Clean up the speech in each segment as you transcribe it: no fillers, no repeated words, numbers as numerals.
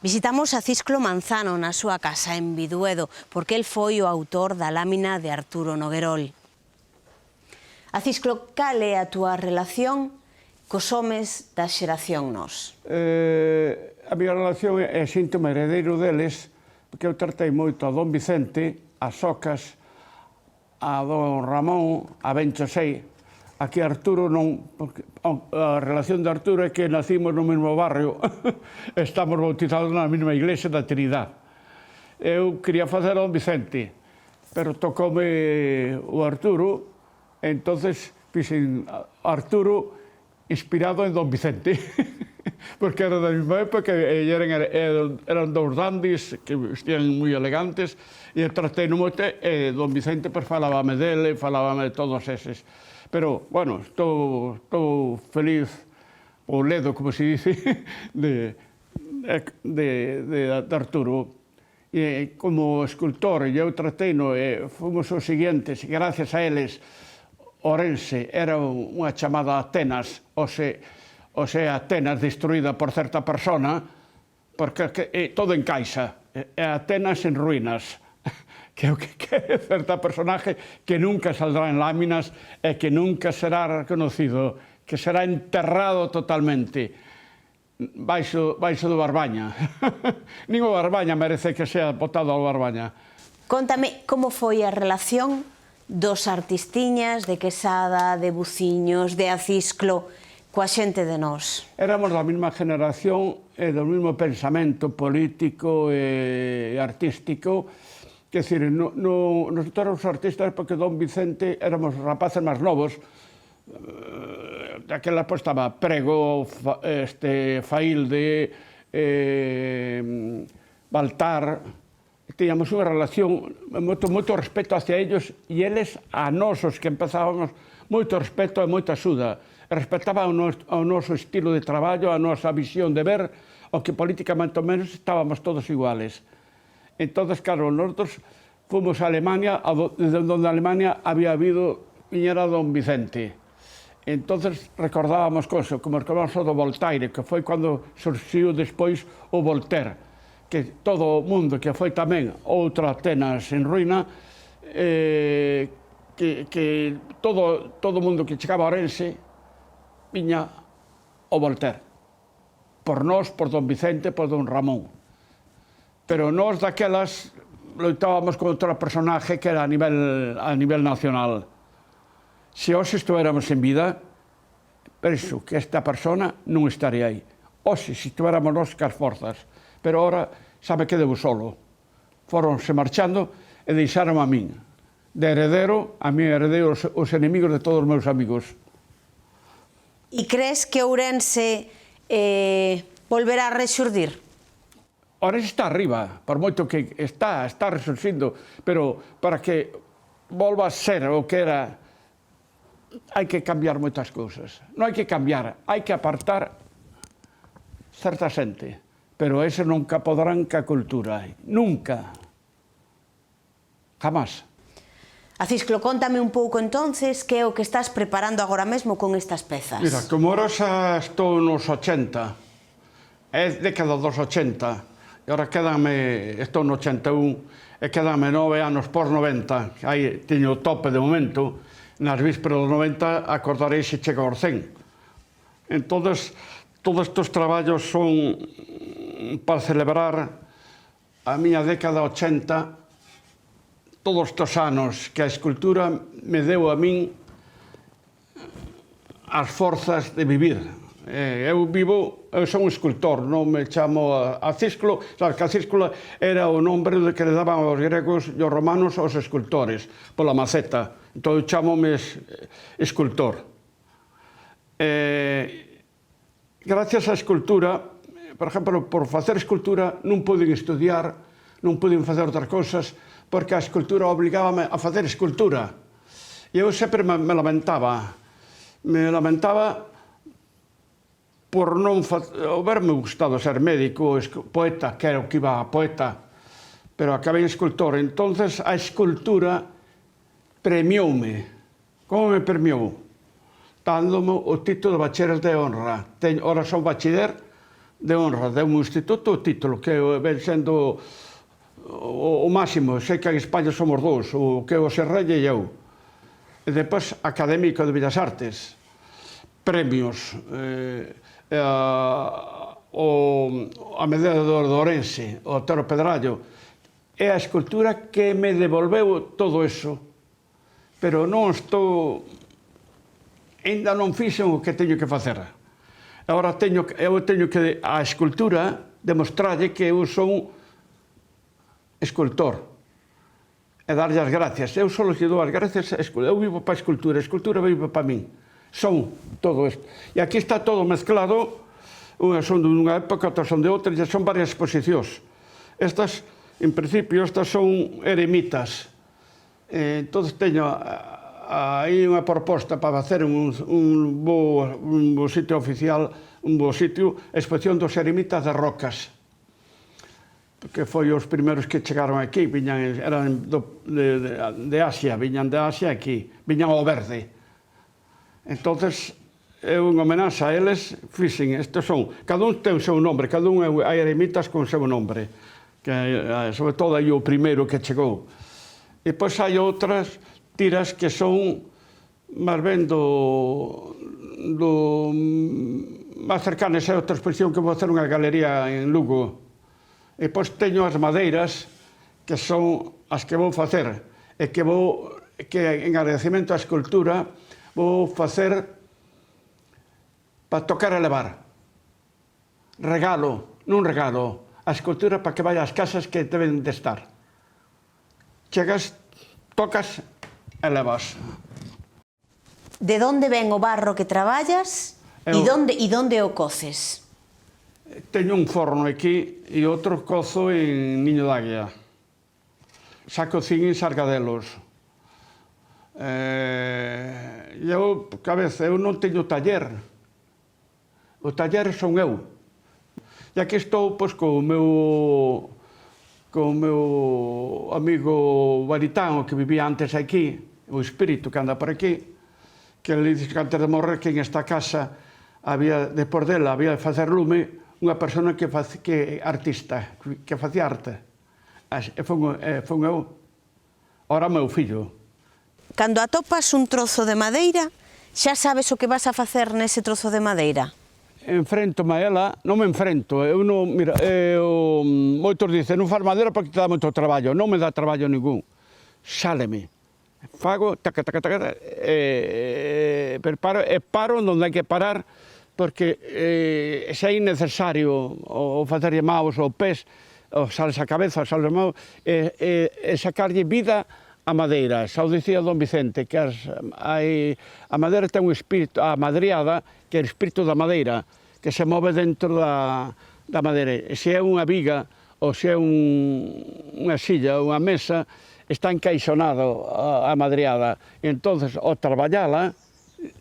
Visitamos a Cisclo Manzano na súa casa en Biduedo, porque el foi o autor da lámina de Arturo Noguerol. A Cisclo, cal é a túa relación cos homes da xeración Nós? A minha relación é síntoma heredeiro deles, porque eu tratei moito a don Vicente, a Socas, a don Ramón, a Ben Chosei. Aquí Arturo non, porque a relación de Arturo é que nacimos no mesmo barrio, estamos bautizados na mesma iglesia da Trinidad. Eu quería facer a don Vicente, pero tocoume o Arturo, entonces fixen Arturo inspirado en don Vicente, porque era da mesma época e eran dous dandis que vestían moi elegantes, e tratei no moito, e don Vicente pues, falábame dele, falábame de todos eses. Pero, bueno, estou feliz, ou ledo, como se dice, de Arturo. E como escultor, eu trateino, fomos os seguintes, gracias a eles, Orense era unha chamada Atenas, ou se Atenas destruída por certa persona, porque todo encaixa, é Atenas en ruínas. Que é certa personaje que nunca saldrá en láminas e que nunca será reconocido, que será enterrado totalmente baixo do Barbaña. Nin o Barbaña merece que sea botado ao Barbaña. Contame como foi a relación dos artistiñas de Quesada, de Buciños, de Acisclo, coa xente de Nós. Éramos da mesma generación e do mesmo pensamento político e artístico. Quer dizer, nosotros éramos artistas porque don Vicente éramos rapaces máis novos. Daquela pues, estaba Prego, Failde, Baltar. Tiñamos unha relación, moito respeto hacia ellos e eles a nosos que empezábamos moito respeto e moita axuda. Respetaban o noso estilo de traballo, a nosa visión de ver, o que políticamente menos estábamos todos iguales. Entonces, claro, nosotros fomos a Alemania, desde donde Alemania había habido, viñera don Vicente. Entonces recordábamos cosas, como recordamos o do Voltaire, que foi cando surxiu despois o Voltaire, que todo o mundo, que foi tamén outra Atenas en ruína, que todo o mundo que chegaba a Orense viña o Voltaire. Por nós, por don Vicente, por don Ramón. Pero nós daquelas loitábamos contra o personaje que era a nivel nacional. Se hoxe estuéramos en vida, penso que esta persona non estaría aí. Hoxe, se estuéramos nós cas forzas. Pero ora, xa me quedei solo. Foronse marchando e deixaron a min. De heredero, a mí heredei os enemigos de todos os meus amigos. E crees que Ourense volverá a rexurdir? Orense está arriba, por moito que está resurxindo, pero para que volva a ser o que era, hai que cambiar moitas cousas. Non hai que cambiar, hai que apartar certa xente, pero ese nunca poderán ca cultura, nunca, jamás. Acisclo, contame un pouco entonces que é o que estás preparando agora mesmo con estas pezas. Mira, como ahora xa estou nos 80, é década dos 80, e ora estou no 81, e quedame 9 anos por 90, aí teño o tope de momento, nas vísperas dos 90 acordarei se chega aos 100. Entón, todos estes traballos son para celebrar a miña década 80, todos estes anos que a escultura me deu a min as forzas de vivir. Eu son un escultor, non me chamo Acisclo, sabes que Acisclo era o nombre que le daban aos gregos e aos romanos aos escultores, pola maceta. Entón, eu chamome escultor. Gracias á escultura, por exemplo, por facer escultura non poden estudiar, non poden facer outras cousas, porque a escultura obligábame a facer escultura. E eu sempre me lamentaba por non haberme gustado ser médico, poeta, que era o que iba a poeta, pero acabei escultor. Entonces a escultura premioume. Como me premiou? Dándome o título de bachiller de honra. Ora son bachiller de honra de un instituto o título, que ven sendo o máximo. Sei que en España somos dous, o que o Serrelle e eu. E depois, académico de Bellas Artes, premios, a medalla de Ourense, o Tero Pedrallo. É a escultura que me devolveu todo eso. Pero non estou... Ainda non fixen o que teño que facer. Agora eu teño que, a escultura, demostrarlle que eu son escultor. E darlle as gracias. Eu só lle dou as gracias a escultura. Eu vivo para a escultura vive para min. Son todo isto. E aquí está todo mezclado. Unhas son dunha época, outras son de outra, e son varias exposicións. Estas, en principio, estas son eremitas. Entón, teño aí unha proposta para facer un bo sitio oficial, un bo sitio, exposición dos eremitas de Rocas, que foi os primeiros que chegaron aquí, eran de Asia, viñan de Asia aquí, viñan ao verde. Entonces, eu, en homenaxe a eles, fixen, estes son, cada un ten o seu nombre, cada un hai eremitas con o seu nombre, que sobre todo aí o primeiro que chegou. E depois hai outras tiras que son máis ben máis cercanas a outra exposición que vou facer unha galería en Lugo. E depois teño as madeiras que son as que vou facer e que en agradecemento á escultura vou facer para tocar e levar. Regalo, non regalo, a escultura para que vaya ás casas que deben de estar. Chegas, tocas e levas. De onde ven o barro que traballas e onde o coces? Teño un forno aquí e outro cozo en Niño d'Águia. Xa cocín en Sargadelos. Eu non teño taller. O taller son eu. E aquí estou co meu amigo Baritano, que vivía antes aquí, o espírito que anda por aquí, que ele dice que antes de morrer, que en esta casa, despois dela, había de facer lume unha persona que artista, que facía arte. E fun eu. Ora, meu fillo. Cando atopas un trozo de madeira, xa sabes o que vas a facer nese trozo de madeira? Enfrento-me a ela, non me enfrento, eu non, mira, moitos dicen, non faz madeira porque te dá moito traballo, non me dá traballo ningún, sáleme, fago, taca, preparo e paro onde hai que parar, porque se é innecesario o facerlle maus ou pés, ou sales a cabeza, ou sales a maus, e sacarlle vida a madeira. Xa o dicía don Vicente, que a madeira ten un espírito, a madriada, que é o espírito da madeira, que se move dentro da madeira. E se é unha viga, ou se é unha silla, unha mesa, está encaixonado a madriada. E entón, ao traballala,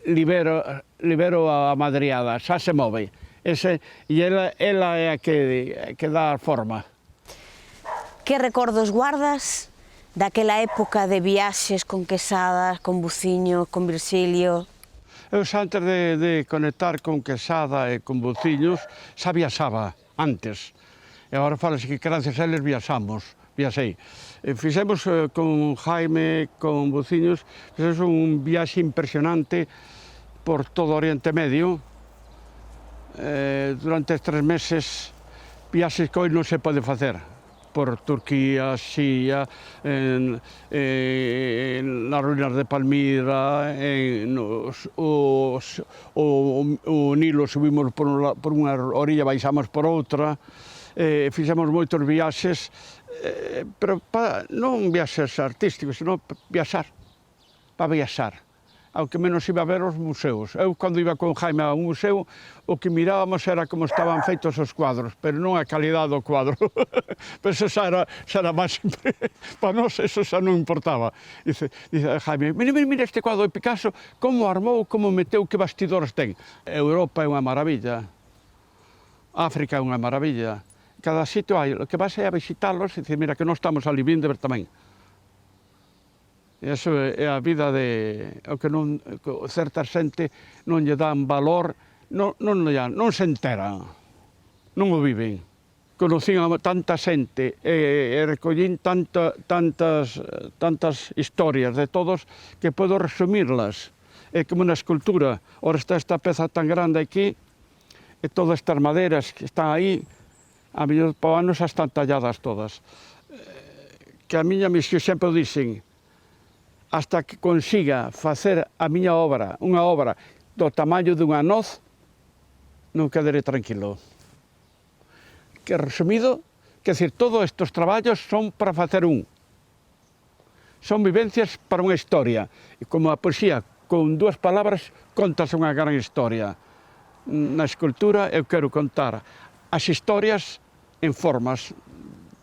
libero a madriada, xa se move. E ela é a que dá a forma. Que recordos guardas daquela época de viaxes con Quesada, con Buciño, con Virxilio? Eu xa antes de conectar con Quesada e con Buciños, xa viaxaba antes. E agora falase que gracias a eles viaxei. Fixemos con Jaime, con Buciños, fixemos un viaxe impresionante por todo o Oriente Medio. Durante 3 meses, viaxes que hoy non se pode facer. Por Turquía, Siria, nas ruínas de Palmira, o Nilo subimos por unha orilla, baixamos por outra, fixemos moitos viaxes, pero non viaxes artísticos, senón para viaxar. Ao que menos iba a ver os museos. Eu, cando iba con Jaime a un museo, o que mirábamos era como estaban feitos os cuadros, pero non a calidade do cuadro. Pero eso xa era máis... Para nós, eso xa non importaba. Dice Jaime, mira este cuadro de Picasso, como armou, como meteu, que bastidores ten. Europa é unha maravilla. África é unha maravilla. Cada sitio hai. O que vas é a visitalos e dicir, mira, que non estamos ali bien de ver tamén. E iso é a vida o que certa xente non lle dan valor, non se enteran. non o viven. Conocín a tanta xente e recollín tantas historias de todos que podo resumirlas. É como na escultura. Ora está esta peza tan grande aquí e todas estas maderas que están aí, a mellor para anos xa están talladas todas. Que a miña misión sempre dixen, hasta que consiga facer a miña obra, unha obra do tamaño dunha noz, non quedaré tranquilo. Que resumido, quer dizer, todos estes traballos son para facer un. Son vivencias para unha historia. E como a poesía, con 2 palabras, contas unha gran historia. Na escultura eu quero contar as historias en formas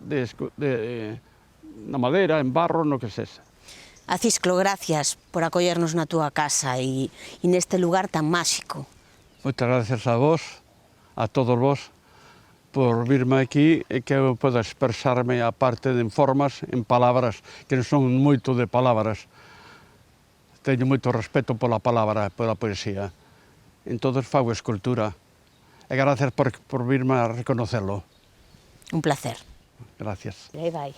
na madeira, en barro, no que sexa. Acisclo, gracias por acollernos na túa casa e neste lugar tan máxico. Moitas gracias a vos, a todos vos, por virme aquí e que eu poda expresarme a parte de formas, en palabras, que non son moito de palabras. Teño moito respeto pola palabra, pola poesía. Entón fago escultura. E gracias por virme a reconocelo. Un placer. Gracias. E aí vai.